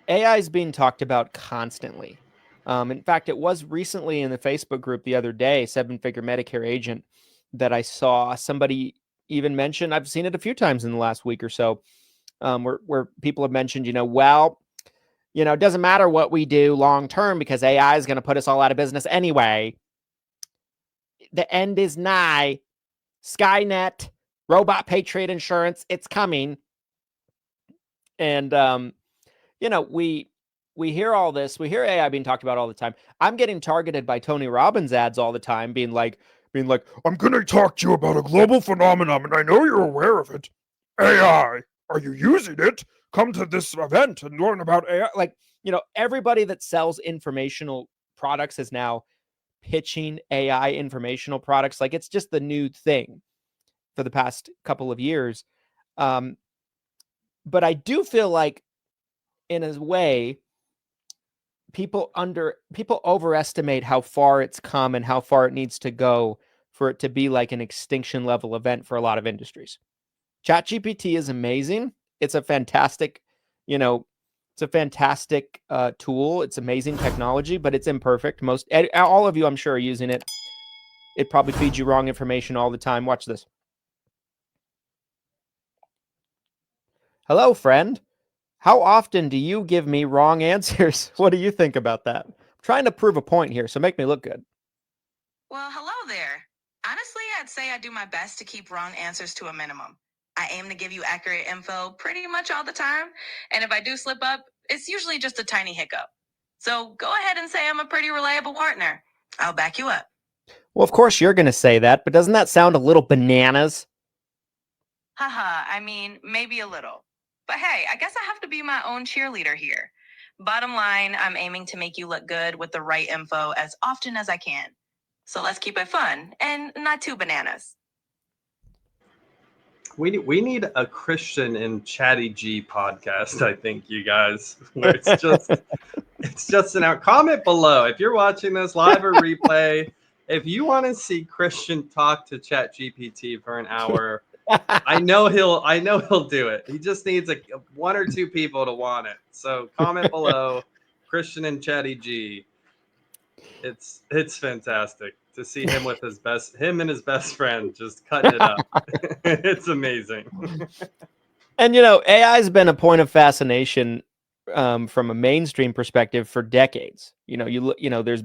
AI is being talked about constantly. In fact, it was recently in the Facebook group the other day, Seven Figure Medicare Agent, that I saw somebody even mention. I've seen it a few times in the last week or so, where people have mentioned, it doesn't matter what we do long term because AI is going to put us all out of business anyway. The end is nigh. Skynet, robot Patriot Insurance, it's coming. And we hear all this. We hear AI being talked about all the time. I'm getting targeted by Tony Robbins ads all the time, being like, I'm going to talk to you about a global phenomenon, and I know you're aware of it. AI, are you using it? Come to this event and learn about AI. Like, everybody that sells informational products is now pitching AI informational products. Like, it's just the new thing for the past couple of years. But I do feel like, in a way, people overestimate how far it's come and how far it needs to go for it to be like an extinction level event for a lot of industries. ChatGPT is amazing. It's a fantastic, tool. It's amazing technology, but it's imperfect. All of you, I'm sure, are using it. It probably feeds you wrong information all the time. Watch this. Hello, friend. How often do you give me wrong answers? What do you think about that? I'm trying to prove a point here, so make me look good. Well, hello there. Honestly, I'd say I do my best to keep wrong answers to a minimum. I aim to give you accurate info pretty much all the time, and if I do slip up, it's usually just a tiny hiccup. So go ahead and say I'm a pretty reliable partner. I'll back you up. Well, of course you're going to say that, but doesn't that sound a little bananas? Haha, I mean, maybe a little. But hey, I guess I have to be my own cheerleader here. Bottom line, I'm aiming to make you look good with the right info as often as I can. So let's keep it fun and not too bananas. We need a Christian and Chatty G podcast, I think, you guys, where it's just an hour. Comment below if you're watching this live or replay. If you want to see Christian talk to ChatGPT for an hour, I know he'll do it. He just needs one or two people to want it. So comment below, Christian and Chatty G. It's fantastic to see him with him and his best friend just cutting it up. It's amazing. And AI has been a point of fascination from a mainstream perspective for decades. There's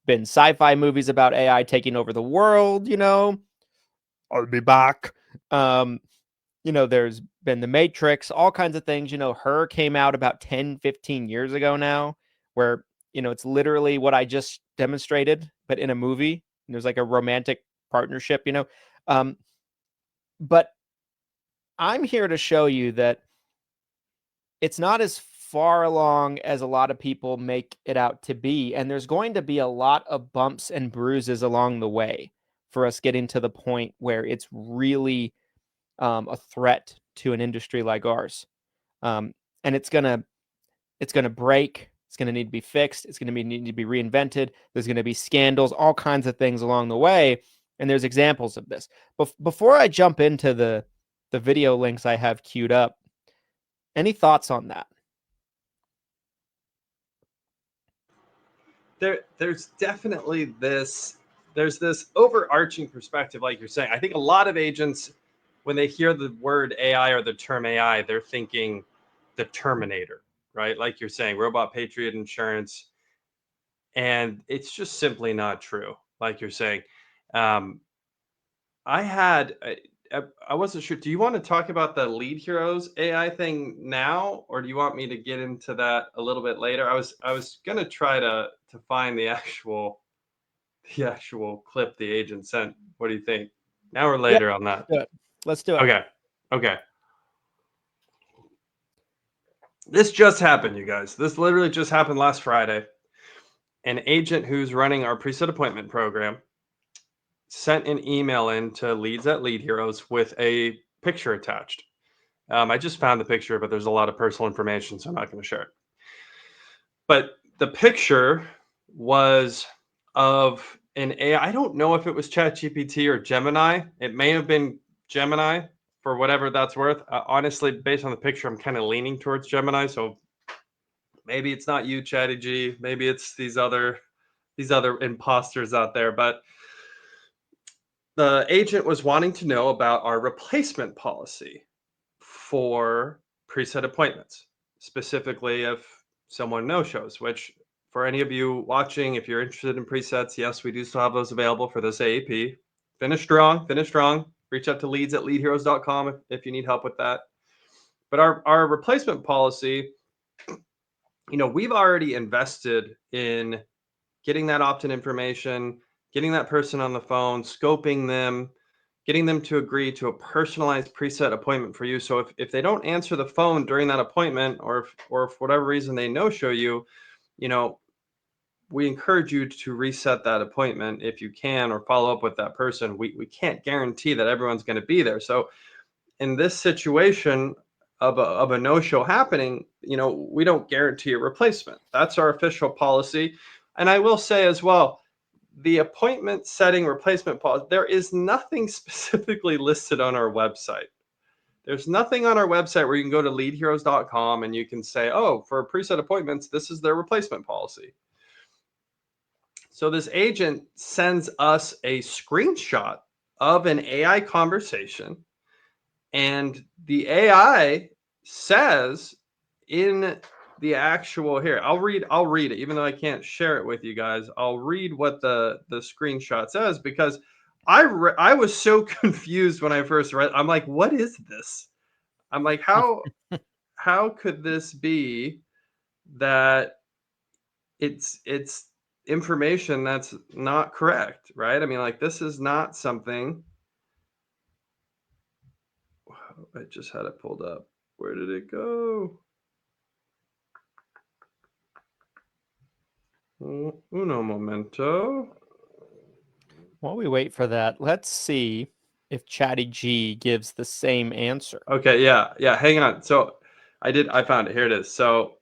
been sci-fi movies about AI taking over the world. I'll be back. There's been The Matrix, all kinds of things. Her came out about 10, 15 years ago now, where it's literally what I just demonstrated, but in a movie. There's like a romantic partnership, but I'm here to show you that it's not as far along as a lot of people make it out to be. And there's going to be a lot of bumps and bruises along the way for us getting to the point where it's really a threat to an industry like ours. And it's going to break. It's going to need to be fixed. It's going to need to be reinvented. There's going to be scandals, all kinds of things along the way. And there's examples of this. Before I jump into the video links I have queued up, any thoughts on that? There's definitely this overarching perspective, like you're saying. I think a lot of agents, when they hear the word AI or the term AI, they're thinking the Terminator, right? Like you're saying, robot Patriot Insurance. And it's just simply not true. Like you're saying, I wasn't sure. Do you want to talk about the Lead Heroes AI thing now, or do you want me to get into that a little bit later? I was gonna try to find the actual clip the agent sent. What do you think? Now or later on that? Let's do it. Okay. This just happened, you guys. This literally just happened last Friday. An agent who's running our preset appointment program sent an email in to leads at Lead Heroes with a picture attached. I just found the picture, but there's a lot of personal information, so I'm not going to share it. But the picture was of an AI. I don't know if it was ChatGPT or Gemini. It may have been Gemini, for whatever that's worth. Honestly, based on the picture, I'm kind of leaning towards Gemini, so Maybe it's not you, Chatty G. Maybe it's these other imposters out there. But the agent was wanting to know about our replacement policy for preset appointments, specifically if someone no-shows, which for any of you watching, if you're interested in presets, yes, we do still have those available for this AAP. Finish strong, finish strong. Reach out to leads@leadheroes.com if you need help with that. But our replacement policy, we've already invested in getting that opt-in information, getting that person on the phone, scoping them, getting them to agree to a personalized preset appointment for you. So if they don't answer the phone during that appointment, or if for whatever reason they no-show you, we encourage you to reset that appointment if you can, or follow up with that person. We can't guarantee that everyone's going to be there. So in this situation of a no-show happening, we don't guarantee a replacement. That's our official policy. And I will say as well, the appointment setting replacement policy, there is nothing specifically listed on our website. There's nothing on our website where you can go to leadheroes.com and you can say, oh, for preset appointments, this is their replacement policy. So this agent sends us a screenshot of an AI conversation, and the AI says in the actual, here, I'll read it, even though I can't share it with you guys. I'll read what the screenshot says, because I was so confused when I first read. I'm like, what is this? I'm like, how could this be that it's information that's not correct, right? I mean, like, this is not something. I just had it pulled up. Where did it go? Uno momento. While we wait for that, let's see if Chatty G gives the same answer. Okay, yeah, hang on. So I found it. Here it is. So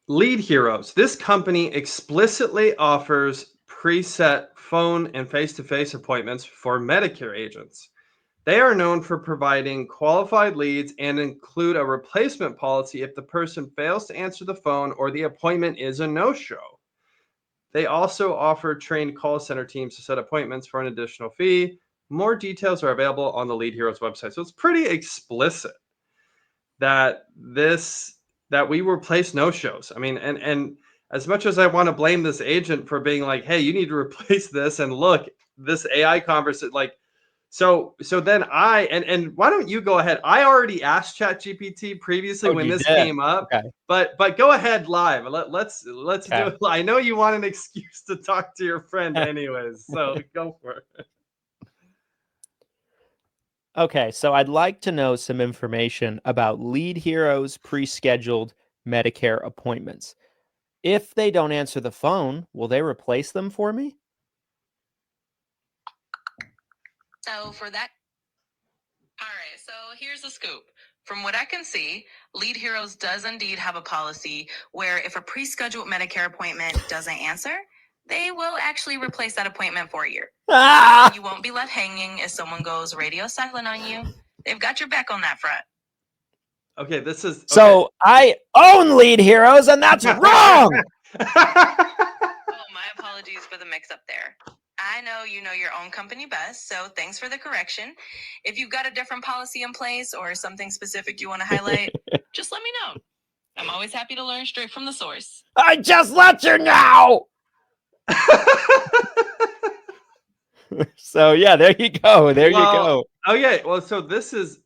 Lead Heroes. This company explicitly offers preset phone and face-to-face appointments for Medicare agents. They are known for providing qualified leads and include a replacement policy if the person fails to answer the phone or the appointment is a no-show. They also offer trained call center teams to set appointments for an additional fee. More details are available on the Lead Heroes website. So it's pretty explicit that we replace no-shows. I mean, and as much as I want to blame this agent for being like, hey, you need to replace this, and look, this AI conversation, like, so then and why don't you go ahead? I already asked ChatGPT previously when this came up, okay. but go ahead live. Let's Okay. do it. I know you want an excuse to talk to your friend anyways, so go for it. Okay, so I'd like to know some information about Lead Heroes pre-scheduled Medicare appointments. If they don't answer the phone, will they replace them for me? So for that, all right, so here's the scoop. From what I can see, Lead Heroes does indeed have a policy where if a pre-scheduled Medicare appointment doesn't answer, they will actually replace that appointment for you. Ah! You won't be left hanging if someone goes radio silent on you. They've got your back on that front. Okay, this is... Okay. So I own Lead Heroes, and that's wrong! Oh, my apologies for the mix-up there. I know you know your own company best, so thanks for the correction. If you've got a different policy in place or something specific you want to highlight, just let me know. I'm always happy to learn straight from the source. I just let you know! So yeah, there you go. There you go. Okay, well, so this is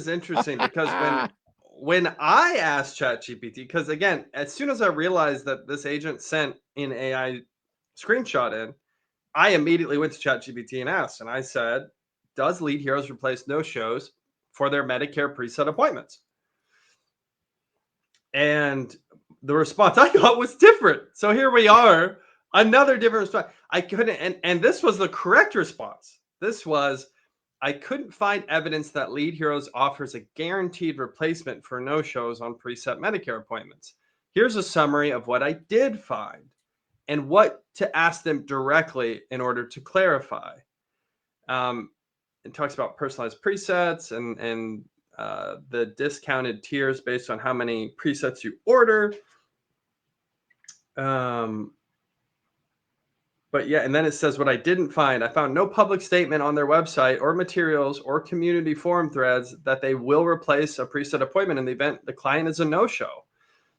interesting, because when I asked ChatGPT, because again, as soon as I realized that this agent sent an AI screenshot in, I immediately went to ChatGPT and asked, and I said, does Lead Heroes replace no-shows for their Medicare preset appointments? And the response I got was different. So here we are, another different response. I couldn't, and this was the correct response. This was, I couldn't find evidence that Lead Heroes offers a guaranteed replacement for no-shows on preset Medicare appointments. Here's a summary of what I did find and what to ask them directly in order to clarify. It talks about personalized presets and the discounted tiers based on how many presets you order. But yeah, and then it says what I didn't find. I found no public statement on their website or materials or community forum threads that they will replace a preset appointment in the event the client is a no-show.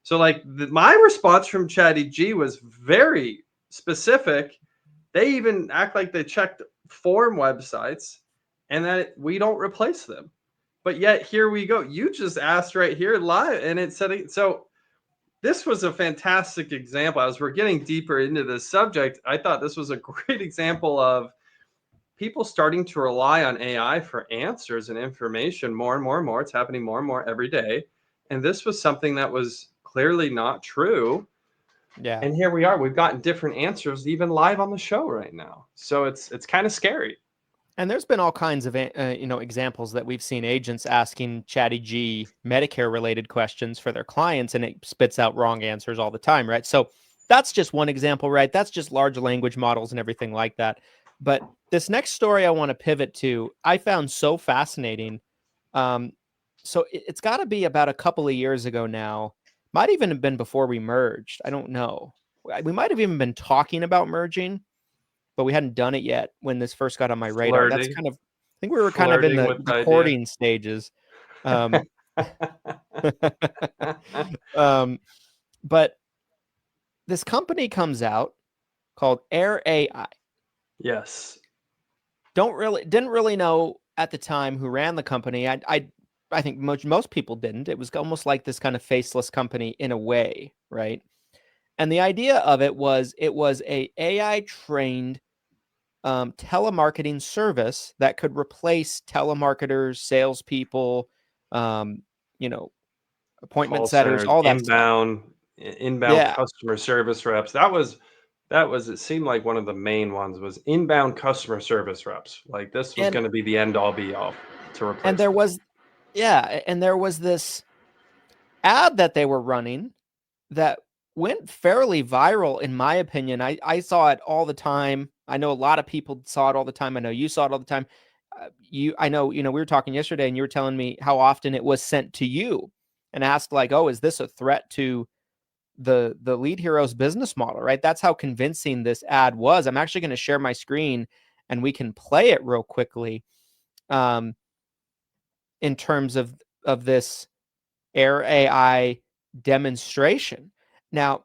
So like my response from Chatty G was very specific. They even act like they checked forum websites and that we don't replace them. But yet here we go. You just asked right here live and it said so. This was a fantastic example. As we're getting deeper into this subject, I thought this was a great example of people starting to rely on AI for answers and information more and more and more. It's happening more and more every day. And this was something that was clearly not true. Yeah. And here we are. We've gotten different answers even live on the show right now. So it's kind of scary. And there's been all kinds of examples that we've seen agents asking Chatty G Medicare related questions for their clients, and it spits out wrong answers all the time, right? So that's just one example, right? That's just large language models and everything like that. But this next story I want to pivot to, I found so fascinating. So it's got to be about a couple of years ago now. Might even have been before we merged. I don't know. We might have even been talking about merging, but we hadn't done it yet when this first got on my radar. That's kind of, I think we were kind of in the courting stages. But this company comes out called Air AI. Yes. Didn't really know at the time who ran the company. I think most people didn't. It was almost like this kind of faceless company in a way, right? And the idea of it was a AI trained telemarketing service that could replace telemarketers, salespeople, appointment call setters, centers, all that stuff. Inbound customer service reps. That was it seemed like one of the main ones was inbound customer service reps. Like this was going to be the end all be all to replace. And there was this ad that they were running that went fairly viral, in my opinion. I saw it all the time. I know a lot of people saw it all the time. I know you saw it all the time. I know, we were talking yesterday and you were telling me how often it was sent to you and asked like, oh, is this a threat to the Lead Heroes business model, right? That's how convincing this ad was. I'm actually going to share my screen and we can play it real quickly. In terms of this Air AI demonstration. Now,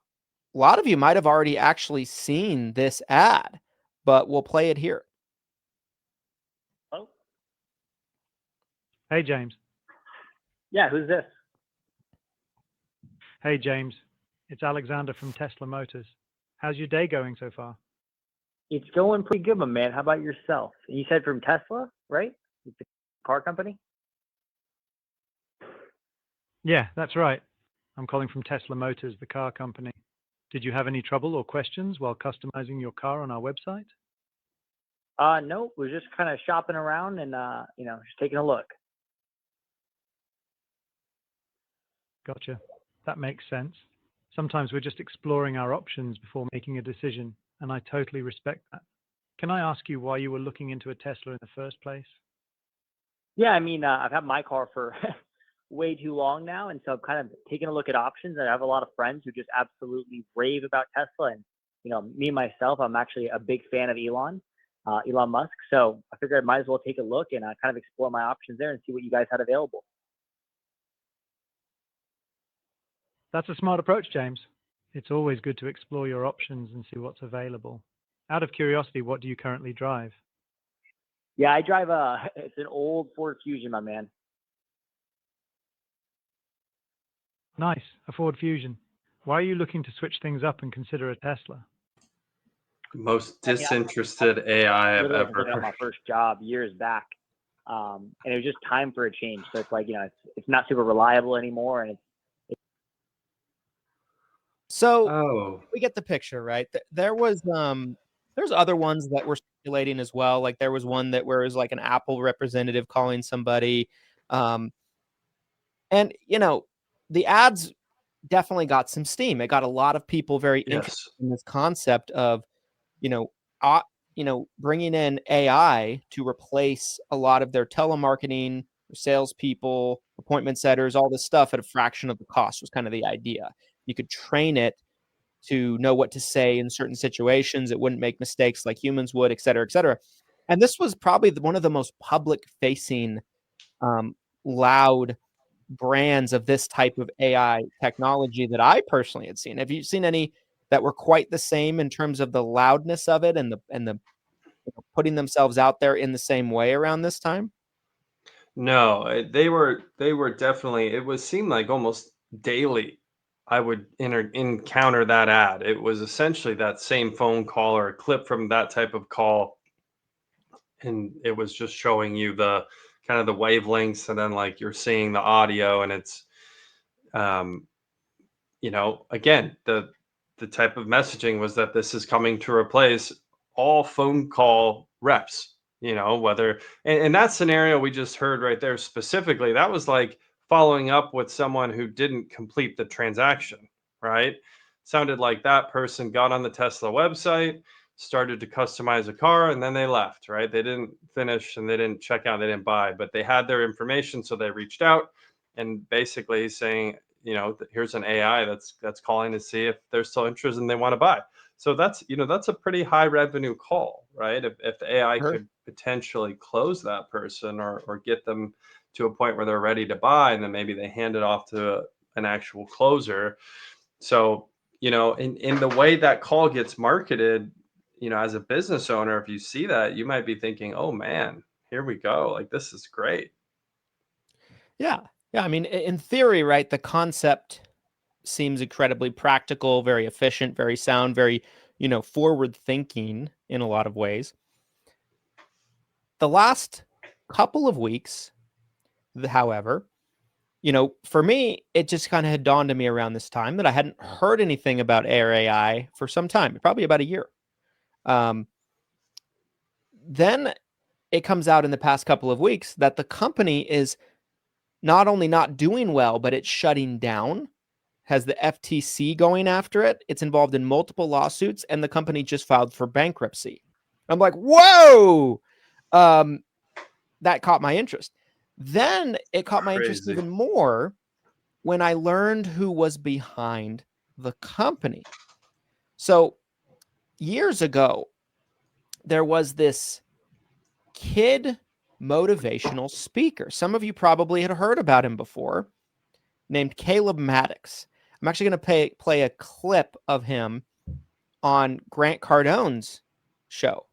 a lot of you might have already actually seen this ad, but we'll play it here. Oh. Hey, James. Yeah, who's this? Hey, James. It's Alexander from Tesla Motors. How's your day going so far? It's going pretty good, my man. How about yourself? You said from Tesla, right? It's a car company? Yeah, that's right. I'm calling from Tesla Motors, the car company. Did you have any trouble or questions while customizing your car on our website? No, we're just kind of shopping around and, just taking a look. Gotcha. That makes sense. Sometimes we're just exploring our options before making a decision, and I totally respect that. Can I ask you why you were looking into a Tesla in the first place? Yeah, I mean, I've had my car for way too long now, and so I'm kind of taking a look at options. And I have a lot of friends who just absolutely rave about Tesla, and me myself, I'm actually a big fan of Elon Musk. So I figured I might as well take a look and kind of explore my options there and see what you guys had available. That's a smart approach, James. It's always good to explore your options and see what's available. Out of curiosity, what do you currently drive? Yeah, I drive it's an old Ford Fusion, my man. Nice, a Ford Fusion. Why are you looking to switch things up and consider a Tesla? Most disinterested AI I've ever heard. My first job years back, and it was just time for a change. So it's like it's not super reliable anymore, and So we get the picture, right? There was there's other ones that were circulating as well. Like there was one where it was like an Apple representative calling somebody, and the ads definitely got some steam. It got a lot of people very interested in this concept of bringing in AI to replace a lot of their telemarketing salespeople, appointment setters, all this stuff at a fraction of the cost was kind of the idea. You could train it to know what to say in certain situations. It wouldn't make mistakes like humans would, et cetera, et cetera. And this was probably one of the most public-facing, loud brands of this type of AI technology that I personally had seen. Have you seen any that were quite the same in terms of the loudness of it and the putting themselves out there in the same way around this time? No, they were definitely. Seemed like almost daily I would encounter that ad. It was essentially that same phone call or a clip from that type of call, and it was just showing you the kind of the wavelengths, and then like you're seeing the audio, and it's um again, the type of messaging was that this is coming to replace all phone call reps. Whether and that scenario we just heard right there specifically, that was like following up with someone who didn't complete the transaction, right? Sounded like that person got on the Tesla website, started to customize a car, and then they left, right? They didn't finish and they didn't check out, they didn't buy, but they had their information, so they reached out. And basically he's saying, here's an AI that's calling to see if they're still interested and they want to buy. So that's a pretty high revenue call, right? If the AI Sure. could potentially close that person or get them to a point where they're ready to buy, and then maybe they hand it off to an actual closer. So, in the way that call gets marketed, as a business owner, if you see that, you might be thinking, oh man, here we go. Like, this is great. Yeah. Yeah. I mean, in theory, right, the concept seems incredibly practical, very efficient, very sound, very, forward thinking in a lot of ways. The last couple of weeks, however, for me, it just kind of had dawned on me around this time that I hadn't heard anything about Air AI for some time, probably about a year. Then it comes out in the past couple of weeks that the company is not only not doing well, but it's shutting down, has the FTC going after it. It's involved in multiple lawsuits, and the company just filed for bankruptcy. I'm like, whoa! That caught my interest. Then it caught my interest Crazy. even more when I learned who was behind the company. So years ago, there was this kid motivational speaker. Some of you probably had heard about him before, named Caleb Maddox. I'm actually going to play a clip of him on Grant Cardone's show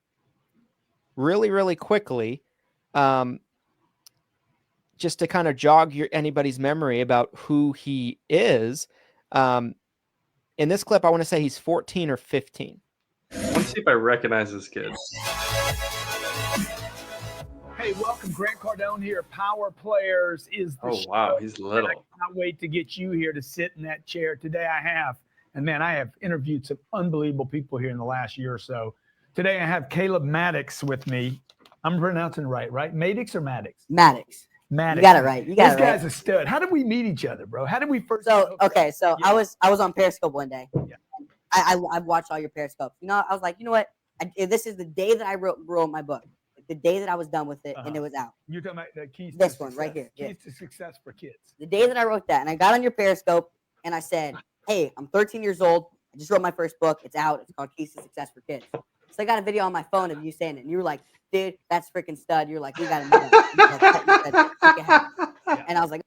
really, really quickly, just to kind of jog anybody's memory about who he is. In this clip, I want to say he's 14 or 15. Let me see if I recognize this kid. Hey, welcome. Grant Cardone here. Power Players is the show. Wow, he's little. And I cannot wait to get you here to sit in that chair. Today I have, and man, I have interviewed some unbelievable people here in the last year or so. Today I have Caleb Maddox with me. I'm pronouncing right? Maddox or Maddox? Maddox. Maddox. You got it right. You got this it right. guy's a stud. How did we meet each other, bro? How did we first? So okay, so Yeah. I was on Periscope one day. Yeah. I watched all your Periscopes. I was like, you know what? This is the day that I wrote my book. The day that I was 13 years and it was out. You're talking about the keys. This to one success. right here. Keys Yeah. to success for kids. The day that I wrote that, and I got on your Periscope and I said, hey, I'm 13 years old. I just wrote my first book. It's out. It's called Keys to Success for Kids. So I got a video on my phone of you saying it, and you were like, dude, that's freaking stud. You're like, we got to do that. And I was like,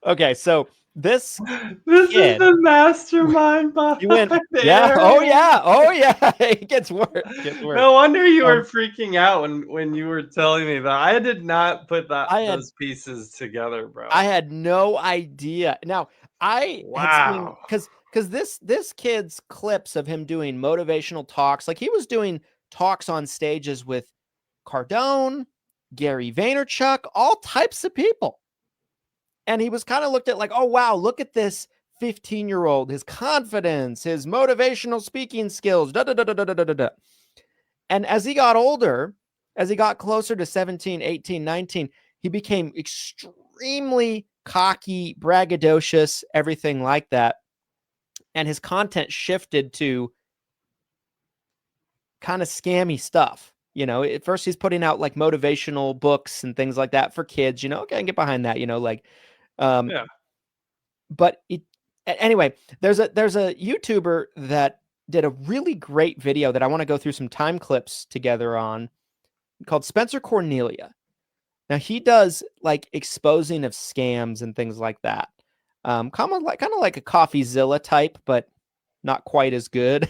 okay, so this This kid, is the mastermind behind you went, the yeah, Air oh AI. yeah, oh yeah. It gets worse. No wonder you were freaking out when you were telling me that. I did not put those pieces together, bro. I had no idea. Now I had seen Wow. because this kid's clips of him doing motivational talks, like he was doing talks on stages with Cardone, Gary Vaynerchuk, all types of people. And he was kind of looked at like, oh, wow, look at this 15-year-old, his confidence, his motivational speaking skills, da, da, da, da, da, da, da, da. And as he got older, as he got closer to 17, 18, 19, he became extremely cocky, braggadocious, everything like that. And his content shifted to kind of scammy stuff. At first he's putting out like motivational books and things like that for kids, okay, I can get behind that, Yeah. But anyway, there's a YouTuber that did a really great video that I want to go through some time clips together on, called Spencer Cornelia. Now he does like exposing of scams and things like that. Kind of like a CoffeeZilla type, but not quite as good.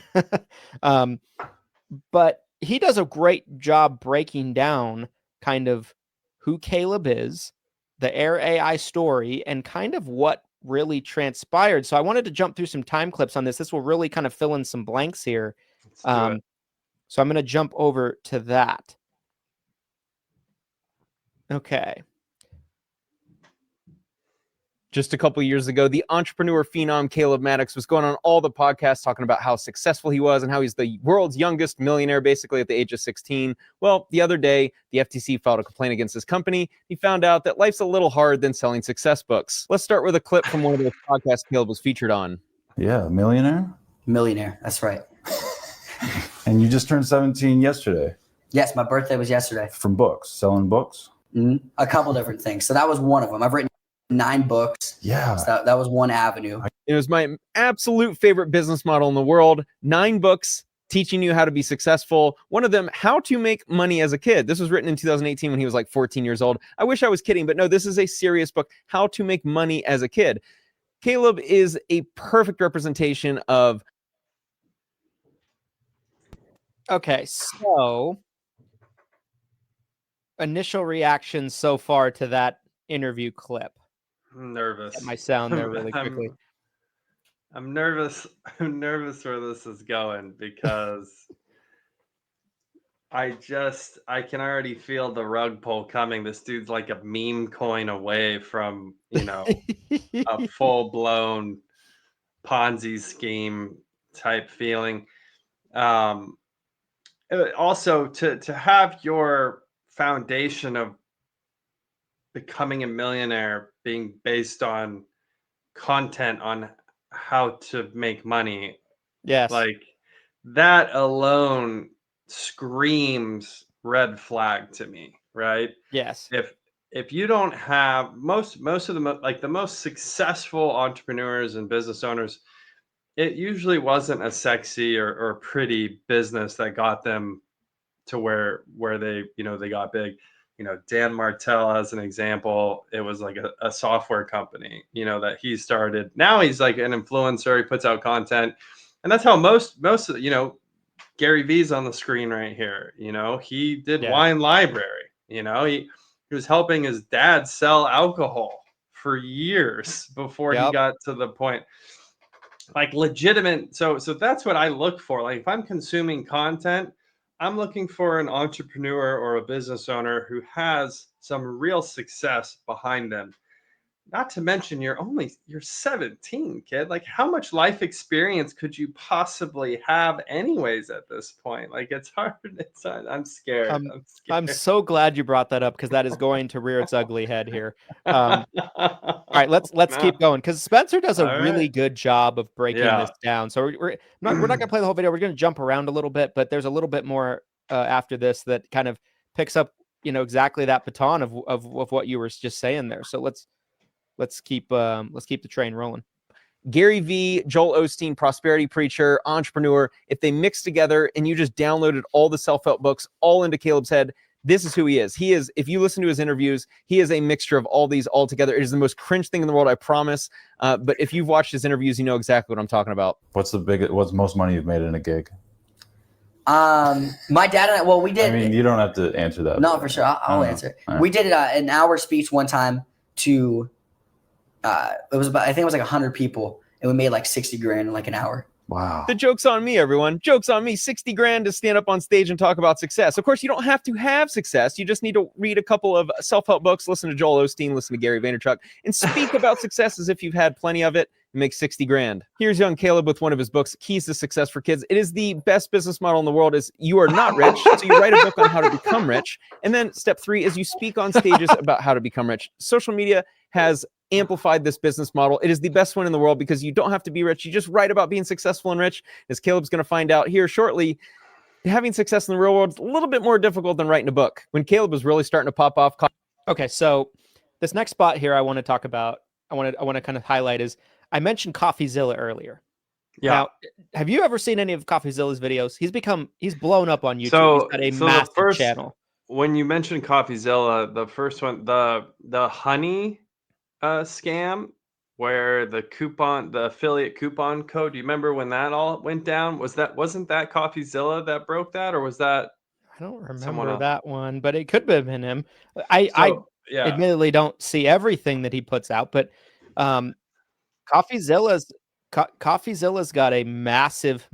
But he does a great job breaking down kind of who Caleb is, the Air AI story, and kind of what really transpired. So I wanted to jump through some time clips on this. This will really kind of fill in some blanks here. Let's do it. So I'm going to jump over to that. Okay. Just a couple years ago, the entrepreneur phenom Caleb Maddox was going on all the podcasts talking about how successful he was and how he's the world's youngest millionaire, basically at the age of 16. Well, the other day, the FTC filed a complaint against his company. He found out that life's a little hard than selling success books. Let's start with a clip from one of those podcasts Caleb was featured on. Yeah, millionaire? Millionaire. That's right. And you just turned 17 yesterday. Yes, my birthday was yesterday. From books, selling books? Mm-hmm. A couple different things. So that was one of them. I've written 9 books. Yeah. So that was one avenue. It was my absolute favorite business model in the world. 9 books teaching you how to be successful. One of them, How to Make Money as a Kid. This was written in 2018 when he was like 14 years old. I wish I was kidding, but no, this is a serious book, How to Make Money as a Kid. Caleb is a perfect representation of... Okay, so initial reactions so far to that interview clip. I'm nervous. Get my sound there really quickly. I'm nervous. I'm nervous where this is going because I can already feel the rug pull coming. This dude's like a meme coin away from, a full-blown Ponzi scheme type feeling. Also, to have your foundation of becoming a millionaire being based on content on how to make money. Yes. Like that alone screams red flag to me, right? Yes. If you don't have most of the most successful entrepreneurs and business owners, it usually wasn't a sexy or pretty business that got them to where they, they got big. Dan Martell as an example, it was like a software company, that he started. Now he's like an influencer. He puts out content. And that's how most of, Gary V's on the screen right here. He did Wine Library. He was helping his dad sell alcohol for years before he got to the point. Like legitimate. So that's what I look for. Like if I'm consuming content, I'm looking for an entrepreneur or a business owner who has some real success behind them. Not to mention you're 17, kid. Like how much life experience could you possibly have anyways at this point? Like it's hard. I'm scared. I'm so glad you brought that up because that is going to rear its ugly head here. All right, let's keep going because Spencer does a really good job of breaking this down. So we're not going to play the whole video. We're going to jump around a little bit, but there's a little bit more after this that kind of picks up, exactly that baton of what you were just saying there. So let's keep the train rolling. Gary Vee, Joel Osteen, prosperity preacher, entrepreneur, if they mix together and you just downloaded all the self-help books all into Caleb's head, this is who he is. He is, if you listen to his interviews, he is a mixture of all these all together. It is the most cringe thing in the world, I promise. But if you've watched his interviews, you know exactly what I'm talking about. What's most money you've made in a gig? My dad and I, we did. I mean, you don't have to answer that. No, for sure. I'll answer. Right. We did an hour speech one time to, I think it was like 100 people, and we made like 60 grand in like an hour. Wow. The joke's on me, everyone. Joke's on me. 60 grand to stand up on stage and talk about success. Of course, you don't have to have success. You just need to read a couple of self-help books, listen to Joel Osteen, listen to Gary Vaynerchuk, and speak about success as if you've had plenty of it and make 60 grand. Here's young Caleb with one of his books, Keys to Success for Kids. It is the best business model in the world. Is you are not rich, so you write a book on how to become rich. And then step 3 is you speak on stages about how to become rich. Social media has amplified this business model. It is the best one in the world because you don't have to be rich. You just write about being successful and rich, as Caleb's going to find out here shortly. having success in the real world is a little bit more difficult than writing a book. When Caleb was really starting to pop off. Okay, so this next spot here I want to talk about, I want to kind of highlight is I mentioned CoffeeZilla earlier. Yeah. Now, have you ever seen any of CoffeeZilla's videos? He's blown up on YouTube. He's got a massive channel. When you mentioned CoffeeZilla, the first one, the honey scam, where the affiliate coupon code, do you remember when that all went down? Wasn't that CoffeeZilla that broke that, or was that I don't someone remember else? that one, but it could have been him. I Yeah. admittedly don't see everything that he puts out, but CoffeeZilla's got a massive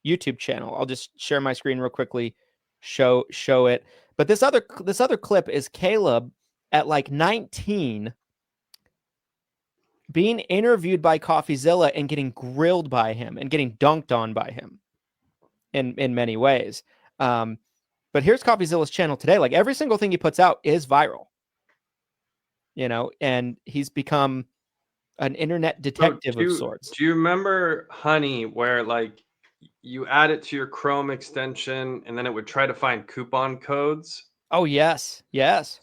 YouTube channel. I'll just share my screen real quickly, show it. But this other clip is Caleb at like 19 being interviewed by CoffeeZilla and getting grilled by him and getting dunked on by him in many ways. But here's CoffeeZilla's channel today. Like every single thing he puts out is viral, and he's become an internet detective of sorts. Do you remember Honey, where like you add it to your Chrome extension and then it would try to find coupon codes? Oh, yes.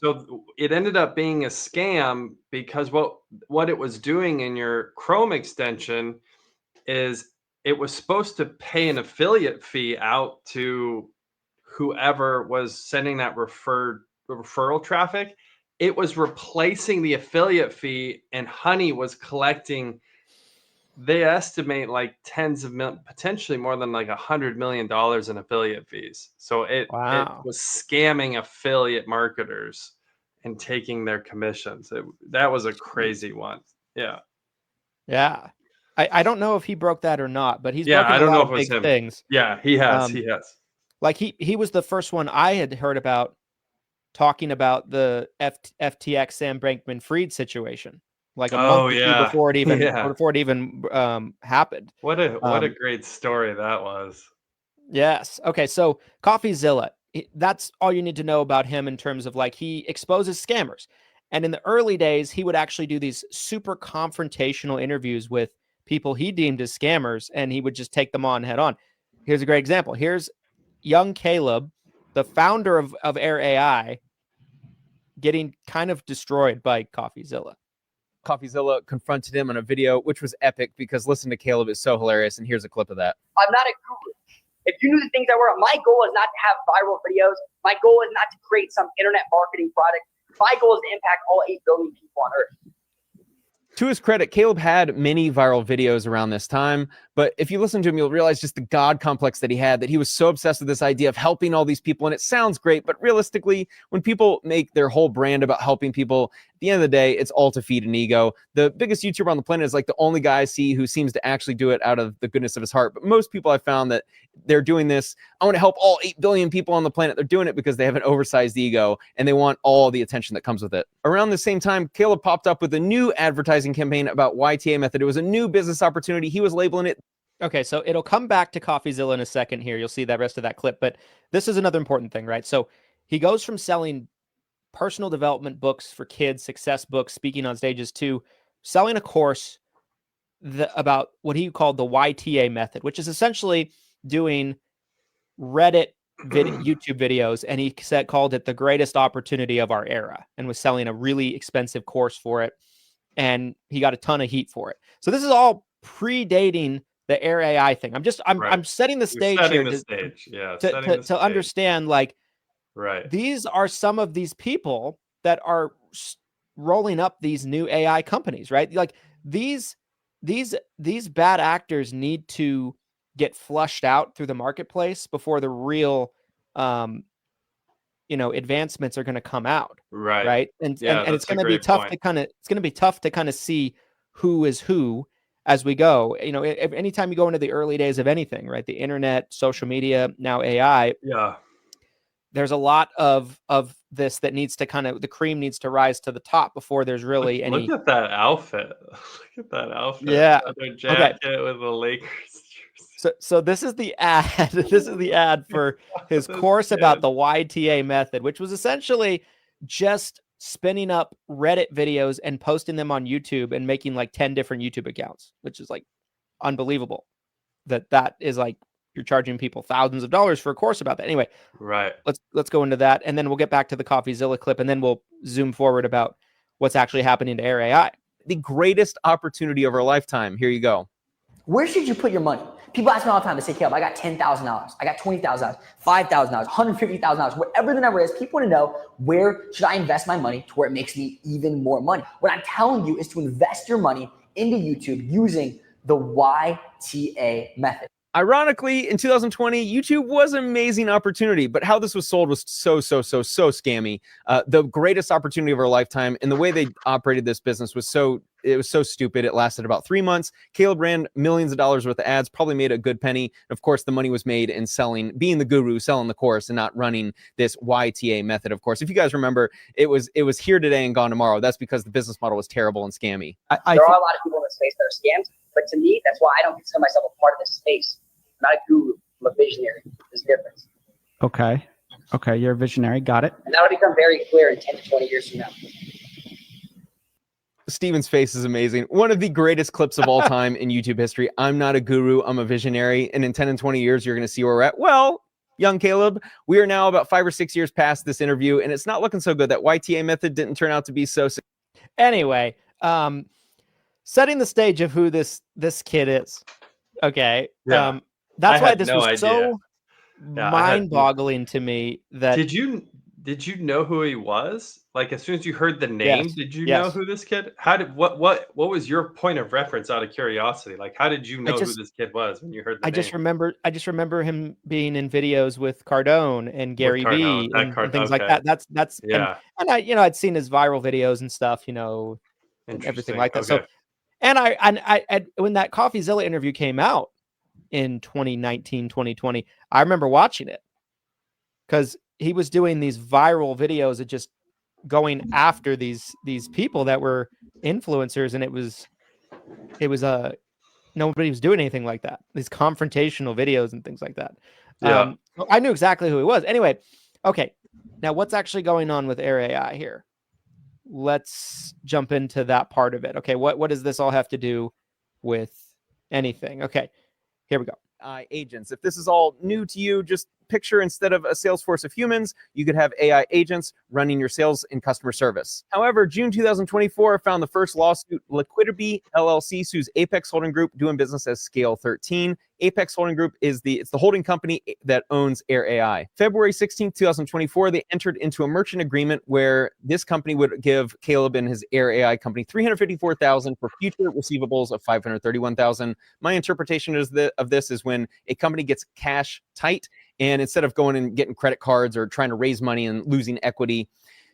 So it ended up being a scam because what it was doing in your Chrome extension is it was supposed to pay an affiliate fee out to whoever was sending that referral traffic. It was replacing the affiliate fee, and Honey was collecting, they estimate like tens of potentially more than like $100 million in affiliate fees. So it was scamming affiliate marketers and taking their commissions. That was a crazy one. Yeah. I don't know if he broke that or not, but he's I broken don't a know lot if of it was big him. things. Yeah, he has. Like he was the first one I had heard about talking about the FTX Sam Bankman-Fried situation, like a month or two before it even happened. What a great story that was. Yes. Okay. So CoffeeZilla, that's all you need to know about him in terms of like he exposes scammers. And in the early days, he would actually do these super confrontational interviews with people he deemed as scammers, and he would just take them on head on. Here's a great example. Here's young Caleb, the founder of Air AI, getting kind of destroyed by CoffeeZilla. CoffeeZilla confronted him on a video, which was epic because listen to Caleb is so hilarious. And here's a clip of that. I'm not a guru. If you knew the things I work on, my goal is not to have viral videos. My goal is not to create some internet marketing product. My goal is to impact all 8 billion people on Earth. To his credit, Caleb had many viral videos around this time, but if you listen to him, you'll realize just the God complex that he had, that he was so obsessed with this idea of helping all these people. And it sounds great, but realistically, when people make their whole brand about helping people, at the end of the day, it's all to feed an ego. The biggest YouTuber on the planet is like the only guy I see who seems to actually do it out of the goodness of his heart. But most people I found that they're doing this, I want to help all 8 billion people on the planet. They're doing it because they have an oversized ego and they want all the attention that comes with it. Around the same time, Caleb popped up with a new advertising campaign about YTA method. It was a new business opportunity. He was labeling it. Okay, so it'll come back to CoffeeZilla in a second here. You'll see that rest of that clip, but this is another important thing, right? So he goes from selling personal development books for kids, success books, speaking on stages, to selling a course about what he called the YTA method, which is essentially doing Reddit YouTube videos, and he called it the greatest opportunity of our era, and was selling a really expensive course for it, and he got a ton of heat for it. So this is all predating the Air AI thing. I'm setting the stage here to understand, like, right, these are some of these people that are rolling up these new AI companies, right? Like these bad actors need to get flushed out through the marketplace before the real advancements are going to come out, right? And it's going to be tough to kind of see who is who as we go. Anytime you go into the early days of anything, right? The internet, social media, now AI. Yeah. There's a lot of this that needs to the cream needs to rise to the top before there's really any. Look at that outfit. Look at that outfit. Yeah. Their jacket with the Lakers. So this is the ad. This is the ad for his course about the YTA method, which was essentially just spinning up Reddit videos and posting them on YouTube and making like 10 different YouTube accounts, which is like unbelievable. That is like you're charging people thousands of dollars for a course about that. Anyway, Right. let's go into that, and then we'll get back to the CoffeeZilla clip, and then we'll zoom forward about what's actually happening to Air AI. The greatest opportunity of our lifetime. Here you go. Where should you put your money? People ask me all the time, they say, Caleb, I got $10,000, I got $20,000, $5,000, $150,000, whatever the number is. People want to know, where should I invest my money to where it makes me even more money? What I'm telling you is to invest your money into YouTube using the YTA method. Ironically, in 2020, YouTube was an amazing opportunity, but how this was sold was so scammy. The greatest opportunity of our lifetime, and the way they operated this business was so stupid. It lasted about 3 months. Caleb ran millions of dollars worth of ads, probably made a good penny. Of course, the money was made in being the guru, selling the course, and not running this YTA method. Of course, if you guys remember, it was here today and gone tomorrow. That's because the business model was terrible and scammy. There are a lot of people in the space that are scammed, but to me, that's why I don't consider myself a part of this space. I'm not a guru, I'm a visionary. There's a difference. Okay, you're a visionary. Got it. And that'll become very clear in 10 to 20 years from now. Steven's face is amazing. One of the greatest clips of all time in YouTube history. I'm not a guru, I'm a visionary. And in 10 and 20 years, you're going to see where we're at. Well, young Caleb, we are now about 5 or 6 years past this interview, and it's not looking so good. That YTA method didn't turn out to be so. Anyway, setting the stage of who this kid is. Okay. Yeah. That's I why had this no was idea. so Yeah, mind-boggling to me that Did you know who he was? Like, as soon as you heard the name, Yes. did you Yes. know who this kid? What was your point of reference out of curiosity? Like, how did you know who this kid was when you heard the I name? just remember him being in videos with Cardone and Gary Vee and things like that. That's yeah. and I I'd seen his viral videos and stuff, and everything like that. So, and I when that CoffeeZilla interview came out in 2019, 2020, I remember watching it because he was doing these viral videos of just going after these people that were influencers, and it was nobody was doing anything like that. These confrontational videos and things like that. Yeah. I knew exactly who he was. Anyway, okay. Now what's actually going on with Air AI here? Let's jump into that part of it. Okay, what does this all have to do with anything? Okay, here we go. Agents. If this is all new to you, just picture instead of a sales force of humans, you could have AI agents running your sales and customer service. However, June 2024 found the first lawsuit. Liquidity LLC sues Apex Holding Group, doing business as Scale 13. Apex Holding Group is the holding company that owns Air AI. February 16th, 2024, they entered into a merchant agreement where this company would give Caleb and his Air AI company $354,000 for future receivables of $531,000. My interpretation of this is when a company gets cash tight, and instead of going and getting credit cards or trying to raise money and losing equity,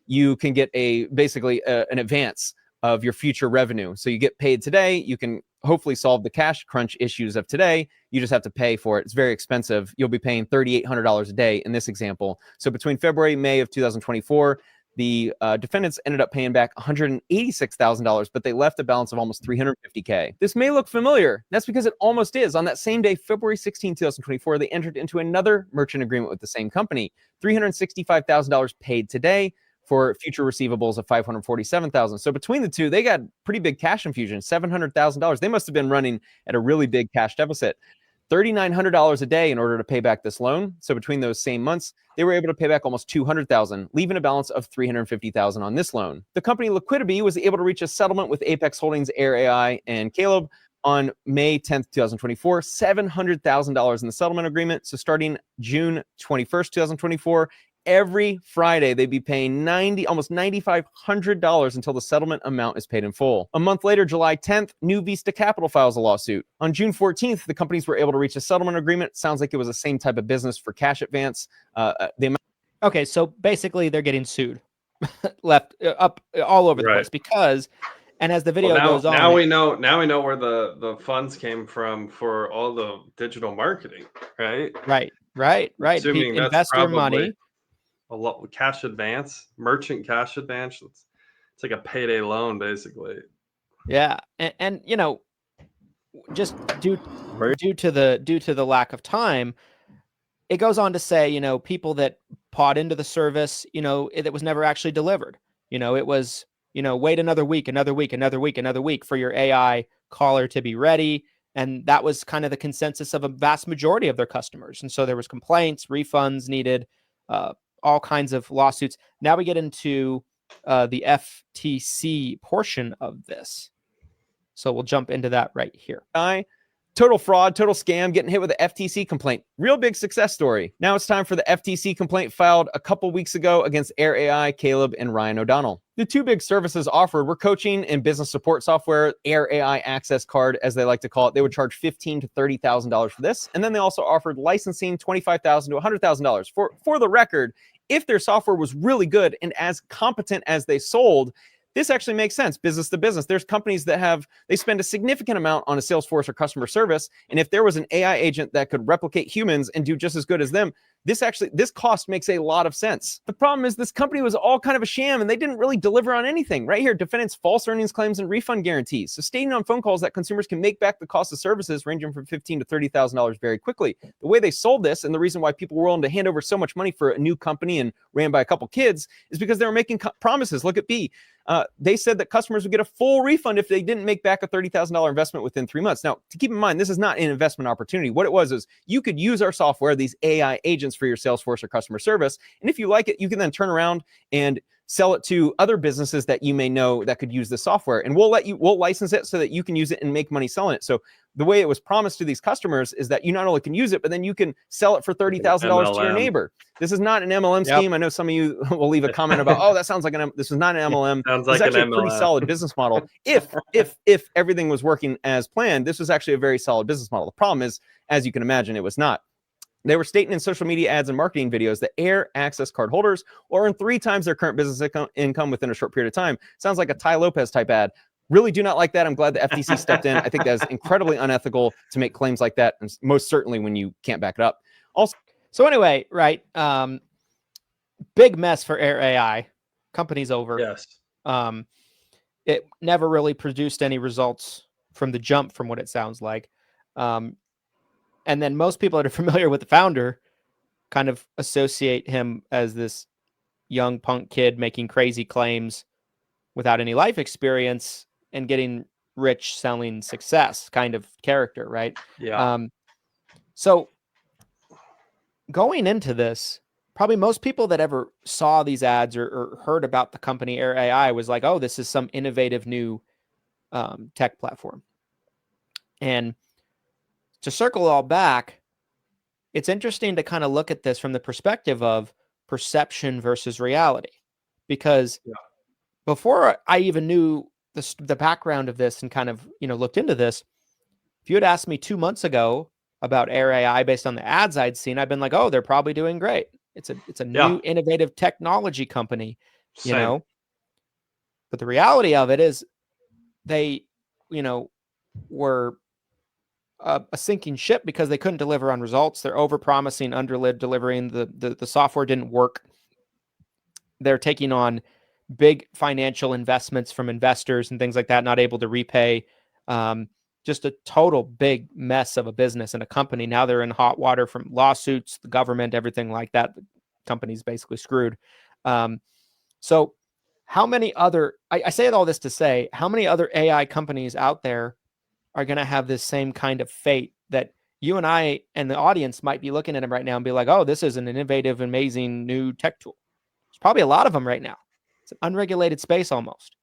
you can get basically an advance of your future revenue. So you get paid today. You can hopefully solve the cash crunch issues of today. You just have to pay for it. It's very expensive. You'll be paying $3,800 a day in this example. So between February and May of 2024, the defendants ended up paying back $186,000, but they left a balance of almost $350K. This may look familiar. That's because it almost is. On that same day, February 16, 2024, they entered into another merchant agreement with the same company. $365,000 paid today for future receivables of $547,000. So between the two, they got pretty big cash infusion, $700,000. They must have been running at a really big cash deficit. $3,900 a day in order to pay back this loan. So between those same months, they were able to pay back almost $200,000, leaving a balance of $350,000 on this loan. The company Liquidity was able to reach a settlement with Apex Holdings, Air AI, and Caleb on May 10th, 2024, $700,000 in the settlement agreement. So starting June 21st, 2024, every Friday, they'd be paying almost $9,500 until the settlement amount is paid in full. A month later, July 10th, New Vista Capital files a lawsuit. On June 14th, the companies were able to reach a settlement agreement. Sounds like it was the same type of business for cash advance. Okay, so basically they're getting sued, left up all over the place because, and as the video goes on, now we know where the funds came from for all the digital marketing, right? Right. Assuming that's investor probably money. A lot cash advance, merchant cash advance. It's like a payday loan, basically. Yeah, and just due to the lack of time, it goes on to say, people that bought into the service, it was never actually delivered. It was, wait another week for your AI caller to be ready. And that was kind of the consensus of a vast majority of their customers. And so there was complaints, refunds needed, all kinds of lawsuits. Now we get into the FTC portion of this. So we'll jump into that right here. Total fraud, total scam, getting hit with an FTC complaint. Real big success story. Now it's time for the FTC complaint filed a couple weeks ago against Air AI, Caleb, and Ryan O'Donnell. The two big services offered were coaching and business support software, Air AI Access Card, as they like to call it. They would charge $15,000 to $30,000 for this. And then they also offered licensing, $25,000 to $100,000. For the record, if their software was really good and as competent as they sold, this actually makes sense, business to business. There's companies that they spend a significant amount on a Salesforce or customer service. And if there was an AI agent that could replicate humans and do just as good as them, this cost makes a lot of sense. The problem is this company was all kind of a sham and they didn't really deliver on anything. Right here, defendants' false earnings claims and refund guarantees. So stating on phone calls that consumers can make back the cost of services ranging from $15,000 to $30,000 very quickly. The way they sold this and the reason why people were willing to hand over so much money for a new company and ran by a couple kids is because they were making promises. Look at B. They said that customers would get a full refund if they didn't make back a $30,000 investment within 3 months. Now, to keep in mind, this is not an investment opportunity. What it was is you could use our software, these AI agents for your Salesforce or customer service. And if you like it, you can then turn around and sell it to other businesses that you may know that could use the software. And we'll license it so that you can use it and make money selling it. So the way it was promised to these customers is that you not only can use it, but then you can sell it for $30,000 to your neighbor. This is not an MLM scheme. I know some of you will leave a comment about, oh, that sounds like this is not an MLM. Sounds like it's actually an a pretty MLM. solid business model. If everything was working as planned, this was actually a very solid business model. The problem is, as you can imagine, it was not. They were stating in social media ads and marketing videos that Air Access Card holders will earn 3 times their current business income within a short period of time. Sounds like a Ty Lopez type ad. Really do not like that. I'm glad the FTC stepped in. I think that is incredibly unethical to make claims like that, and most certainly when you can't back it up. Also, so anyway, right, big mess for Air AI. Company's over. Yes. It never really produced any results from the jump, from what it sounds like. And then most people that are familiar with the founder kind of associate him as this young punk kid making crazy claims without any life experience and getting rich selling success kind of character, right? Yeah. So going into this, probably most people that ever saw these ads or heard about the company Air AI was like, oh, this is some innovative new tech platform. And to circle all back, it's interesting to kind of look at this from the perspective of perception versus reality. Because before I even knew the background of this and kind of, looked into this, if you had asked me 2 months ago about Air AI based on the ads I'd seen, I'd been like, oh, they're probably doing great. It's a new innovative technology company, Same. But the reality of it is they, were a sinking ship because they couldn't deliver on results. They're over-promising, under-delivering. The software didn't work. They're taking on big financial investments from investors and things like that, not able to repay. Just a total big mess of a business and a company. Now they're in hot water from lawsuits, the government, everything like that. The company's basically screwed. So how many other, I say all this to say, how many other AI companies out there are going to have this same kind of fate that you and I and the audience might be looking at them right now and be like, oh, this is an innovative, amazing new tech tool. There's probably a lot of them right now. It's an unregulated space almost.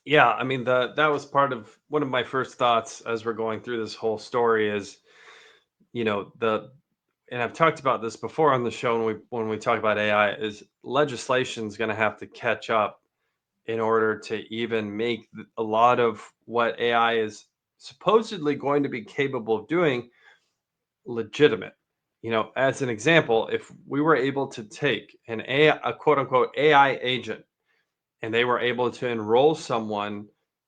Yeah, I mean, that was part of one of my first thoughts as we're going through this whole story is, and I've talked about this before on the show when we talk about AI, is legislation is going to have to catch up in order to even make a lot of what AI is supposedly going to be capable of doing legitimate. As an example, if we were able to take a quote unquote AI agent and they were able to enroll someone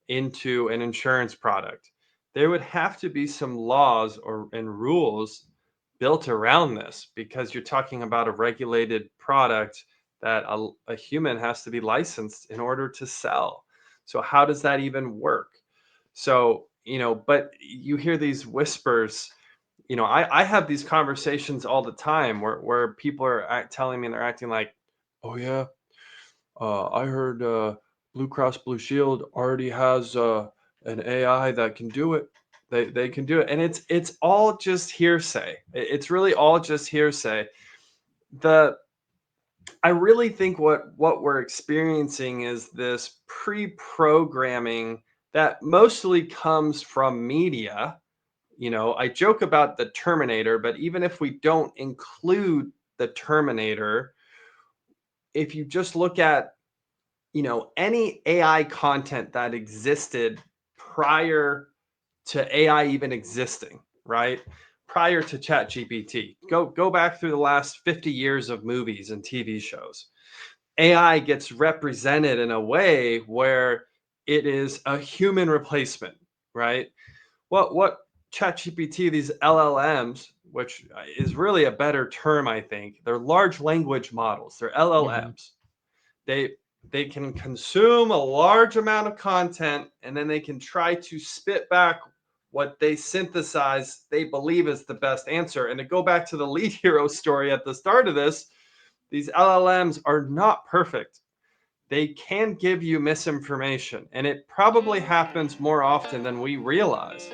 into an insurance product, there would have to be some laws and rules built around this, because you're talking about a regulated product that a human has to be licensed in order to sell. So how does that even work? So, but you hear these whispers, I have these conversations all the time where people are telling me, and they're acting like, oh yeah, I heard Blue Cross Blue Shield already has an AI that can do it. They can do it, and it's all just hearsay. It's really all just hearsay. I really think what we're experiencing is this pre-programming that mostly comes from media. I joke about the Terminator, but even if we don't include the Terminator, if you just look at, any AI content that existed prior to AI even existing, right? Prior to ChatGPT. Go back through the last 50 years of movies and TV shows. AI gets represented in a way where it is a human replacement, right? What ChatGPT, these LLMs, which is really a better term, I think, they're large language models. They're LLMs. They can consume a large amount of content, and then they can try to spit back what they synthesize they believe is the best answer. And to go back to the lead hero story at the start of this, these LLMs are not perfect. They can give you misinformation, and it probably happens more often than we realize.